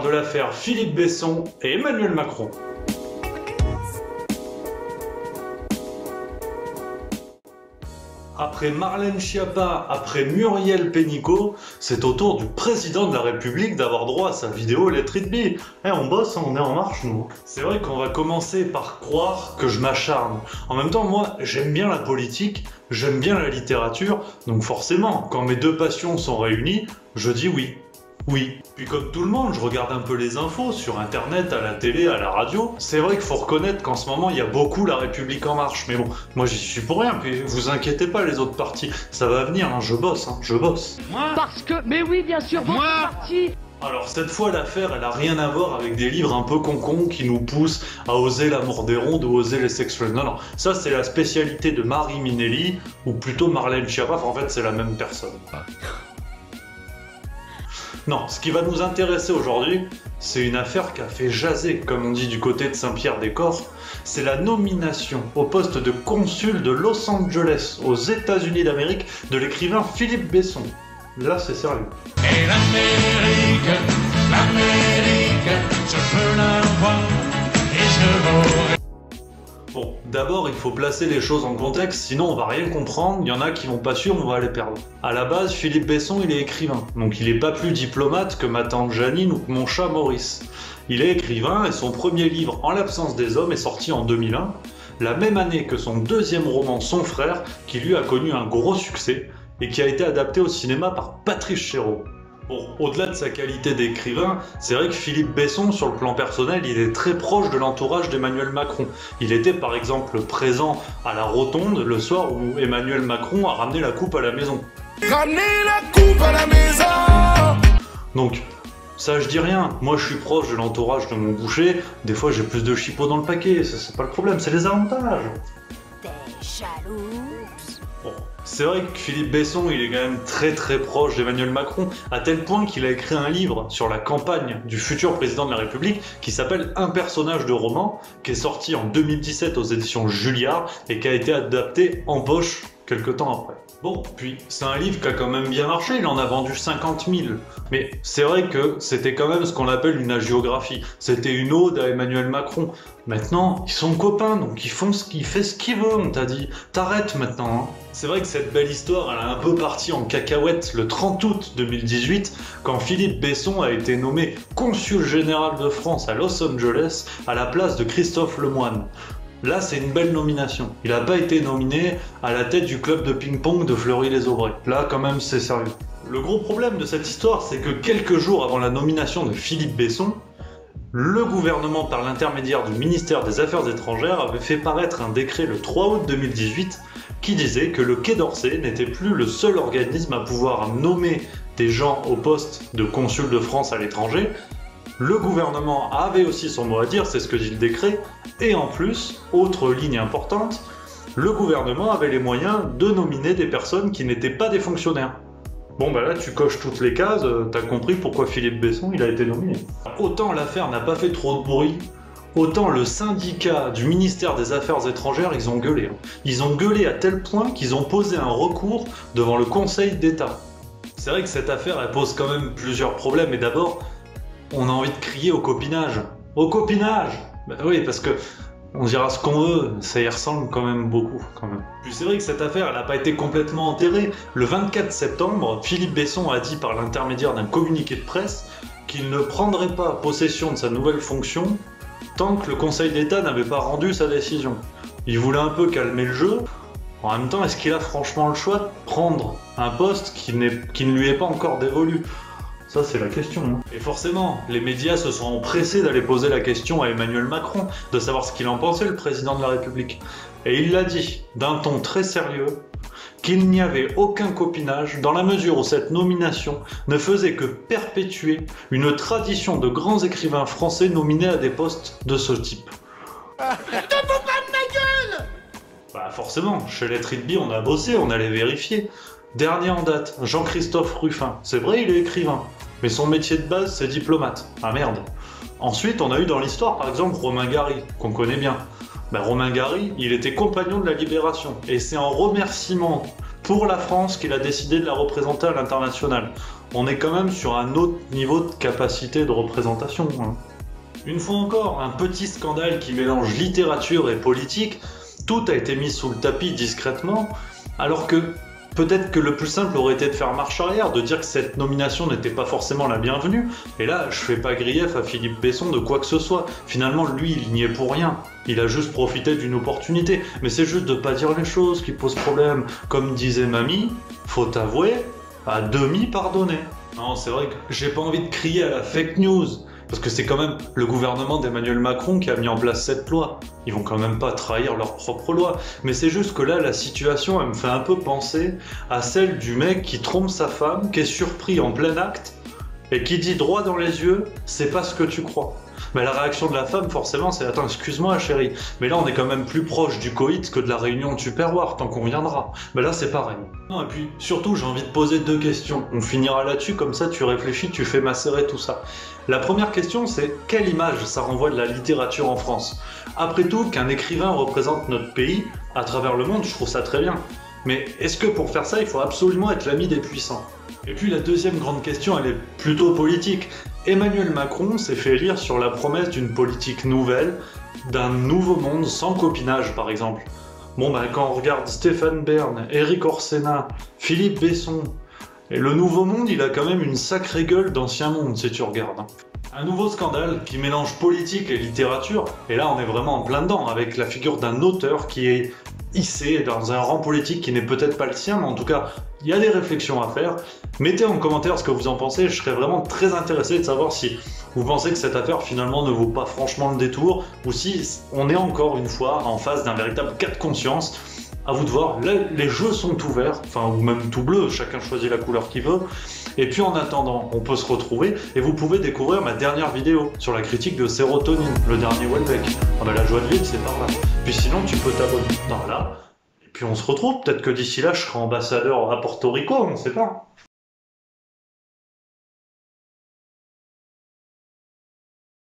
parle de l'affaire Philippe Besson et Emmanuel Macron. Après Marlène Schiappa, après Muriel Pénicaud, c'est au tour du président de la République d'avoir droit à sa vidéo Let It Be. On bosse, on est en marche, nous. C'est vrai qu'on va commencer par croire que je m'acharne. En même temps, moi, j'aime bien la politique, j'aime bien la littérature, donc forcément, quand mes deux passions sont réunies, je dis oui. Oui. Puis comme tout le monde, je regarde un peu les infos sur internet, à la télé, à la radio. C'est vrai qu'il faut reconnaître qu'en ce moment, il y a beaucoup La République En Marche. Mais bon, moi j'y suis pour rien, puis vous inquiétez pas les autres partis. Ça va venir, je bosse, je bosse. Moi parce que... Mais oui, bien sûr, votre parti. Alors cette fois, l'affaire, elle a rien à voir avec des livres un peu concons qui nous poussent à oser la mort des rondes ou oser les sexuels. Non, ça c'est la spécialité de Marie Minelli, ou plutôt Marlène Schiappa, en fait c'est la même personne. Non, ce qui va nous intéresser aujourd'hui, c'est une affaire qui a fait jaser, comme on dit du côté de Saint-Pierre-des-Corps. C'est la nomination au poste de consul de Los Angeles, aux États-Unis d'Amérique, de l'écrivain Philippe Besson. Là, c'est sérieux. Et l'Amérique, je peux la voir et je l'aurai. Bon, d'abord, il faut placer les choses en contexte, sinon on va rien comprendre, il y en a qui vont pas suivre, on va les perdre. À la base, Philippe Besson, il est écrivain, donc il est pas plus diplomate que ma tante Janine ou que mon chat Maurice. Il est écrivain et son premier livre, En l'absence des hommes, est sorti en 2001, la même année que son deuxième roman, Son frère, qui lui a connu un gros succès et qui a été adapté au cinéma par Patrice Chéreau. Bon, au-delà de sa qualité d'écrivain, c'est vrai que Philippe Besson, sur le plan personnel, il est très proche de l'entourage d'Emmanuel Macron. Il était par exemple présent à la Rotonde le soir où Emmanuel Macron a ramené la coupe à la maison. Ramener la coupe à la maison. Donc, ça je dis rien, moi je suis proche de l'entourage de mon boucher, des fois j'ai plus de chipot dans le paquet, ça c'est pas le problème, c'est les avantages. T'es jaloux. Bon, c'est vrai que Philippe Besson, il est quand même très proche d'Emmanuel Macron, à tel point qu'il a écrit un livre sur la campagne du futur président de la République qui s'appelle Un personnage de roman, qui est sorti en 2017 aux éditions Julliard et qui a été adapté en poche quelques temps après. Bon, puis c'est un livre qui a quand même bien marché, il en a vendu 50 000. Mais c'est vrai que c'était quand même ce qu'on appelle une hagiographie. C'était une ode à Emmanuel Macron. Maintenant, ils sont copains, donc il fait ce qu'il veut, on t'a dit. T'arrêtes maintenant. C'est vrai que cette belle histoire, elle a un peu parti en cacahuète le 30 août 2018, quand Philippe Besson a été nommé consul général de France à Los Angeles à la place de Christophe Lemoine. Là, c'est une belle nomination. Il n'a pas été nominé à la tête du club de ping-pong de Fleury-les-Aubrais. Là, quand même, c'est sérieux. Le gros problème de cette histoire, c'est que quelques jours avant la nomination de Philippe Besson, le gouvernement, par l'intermédiaire du ministère des Affaires étrangères, avait fait paraître un décret le 3 août 2018 qui disait que le Quai d'Orsay n'était plus le seul organisme à pouvoir nommer des gens au poste de consul de France à l'étranger. Le gouvernement avait aussi son mot à dire, c'est ce que dit le décret, et en plus, autre ligne importante, le gouvernement avait les moyens de nominer des personnes qui n'étaient pas des fonctionnaires. Bon bah là tu coches toutes les cases, t'as compris pourquoi Philippe Besson il a été nominé. Autant l'affaire n'a pas fait trop de bruit, autant le syndicat du ministère des Affaires étrangères ils ont gueulé. Ils ont gueulé à tel point qu'ils ont posé un recours devant le Conseil d'État. C'est vrai que cette affaire elle pose quand même plusieurs problèmes, et d'abord, on a envie de crier au copinage. Au copinage! Bah oui, parce que on dira ce qu'on veut, ça y ressemble quand même beaucoup, quand même. Puis c'est vrai que cette affaire, elle n'a pas été complètement enterrée. Le 24 septembre, Philippe Besson a dit par l'intermédiaire d'un communiqué de presse qu'il ne prendrait pas possession de sa nouvelle fonction tant que le Conseil d'État n'avait pas rendu sa décision. Il voulait un peu calmer le jeu. En même temps, est-ce qu'il a franchement le choix de prendre un poste qui ne lui est pas encore dévolu ? Ça, c'est la question. Et forcément, les médias se sont empressés d'aller poser la question à Emmanuel Macron, de savoir ce qu'il en pensait, le président de la République. Et il l'a dit, d'un ton très sérieux, qu'il n'y avait aucun copinage, dans la mesure où cette nomination ne faisait que perpétuer une tradition de grands écrivains français nominés à des postes de ce type. Ne fous pas de ma gueule! Bah forcément, chez Let It Be, on a bossé, on allait vérifier. Dernier en date, Jean-Christophe Ruffin. C'est vrai, il est écrivain, mais son métier de base, c'est diplomate. Ah merde. Ensuite, on a eu dans l'histoire, par exemple, Romain Gary, qu'on connaît bien. Romain Gary, il était compagnon de la Libération, et c'est en remerciement pour la France qu'il a décidé de la représenter à l'international. on est quand même sur un autre niveau de capacité de représentation. Hein. Une fois encore, un petit scandale qui mélange littérature et politique, tout a été mis sous le tapis discrètement, alors que peut-être que le plus simple aurait été de faire marche arrière, de dire que cette nomination n'était pas forcément la bienvenue, et là, je fais pas grief à Philippe Besson de quoi que ce soit. Finalement, lui, il n'y est pour rien. Il a juste profité d'une opportunité. Mais c'est juste de pas dire les choses qui posent problème. Comme disait Mamie, faut avouer, à demi pardonner. Non, c'est vrai que j'ai pas envie de crier à la fake news, parce que c'est quand même le gouvernement d'Emmanuel Macron qui a mis en place cette loi. Ils vont quand même pas trahir leur propre loi. Mais c'est juste que là, la situation, elle me fait un peu penser à celle du mec qui trompe sa femme, qui est surpris en plein acte, et qui dit droit dans les yeux, c'est pas ce que tu crois. Mais la réaction de la femme, forcément, c'est « Attends, excuse-moi, chérie, mais là, on est quand même plus proche du coït que de la réunion de Tupperware, tant qu'on viendra. » Mais là, c'est pareil. Non, et puis, surtout, j'ai envie de poser 2 questions. On finira là-dessus, comme ça, tu réfléchis, tu fais macérer tout ça. La première question, c'est quelle image ça renvoie de la littérature en France? Après tout, qu'un écrivain représente notre pays à travers le monde, je trouve ça très bien. Mais est-ce que pour faire ça, il faut absolument être l'ami des puissants? Et puis la deuxième grande question, elle est plutôt politique. Emmanuel Macron s'est fait élire sur la promesse d'une politique nouvelle, d'un nouveau monde sans copinage par exemple. Bon bah quand on regarde Stéphane Bern, Éric Orsena, Philippe Besson, et le nouveau monde il a quand même une sacrée gueule d'ancien monde si tu regardes. Un nouveau scandale qui mélange politique et littérature, et là on est vraiment en plein dedans, avec la figure d'un auteur qui est hissé dans un rang politique qui n'est peut-être pas le sien, mais en tout cas, il y a des réflexions à faire. Mettez en commentaire ce que vous en pensez, je serais vraiment très intéressé de savoir si vous pensez que cette affaire finalement ne vaut pas franchement le détour, ou si on est encore une fois en face d'un véritable cas de conscience. À vous de voir, là les jeux sont ouverts, enfin ou même tout bleu, chacun choisit la couleur qu'il veut. Et puis en attendant, on peut se retrouver et vous pouvez découvrir ma dernière vidéo sur la critique de Sérotonine, le dernier Welbeck. Ah bah la joie de vivre c'est par là. Puis sinon tu peux t'abonner par là. Et puis on se retrouve, peut-être que d'ici là je serai ambassadeur à Porto Rico, on sait pas.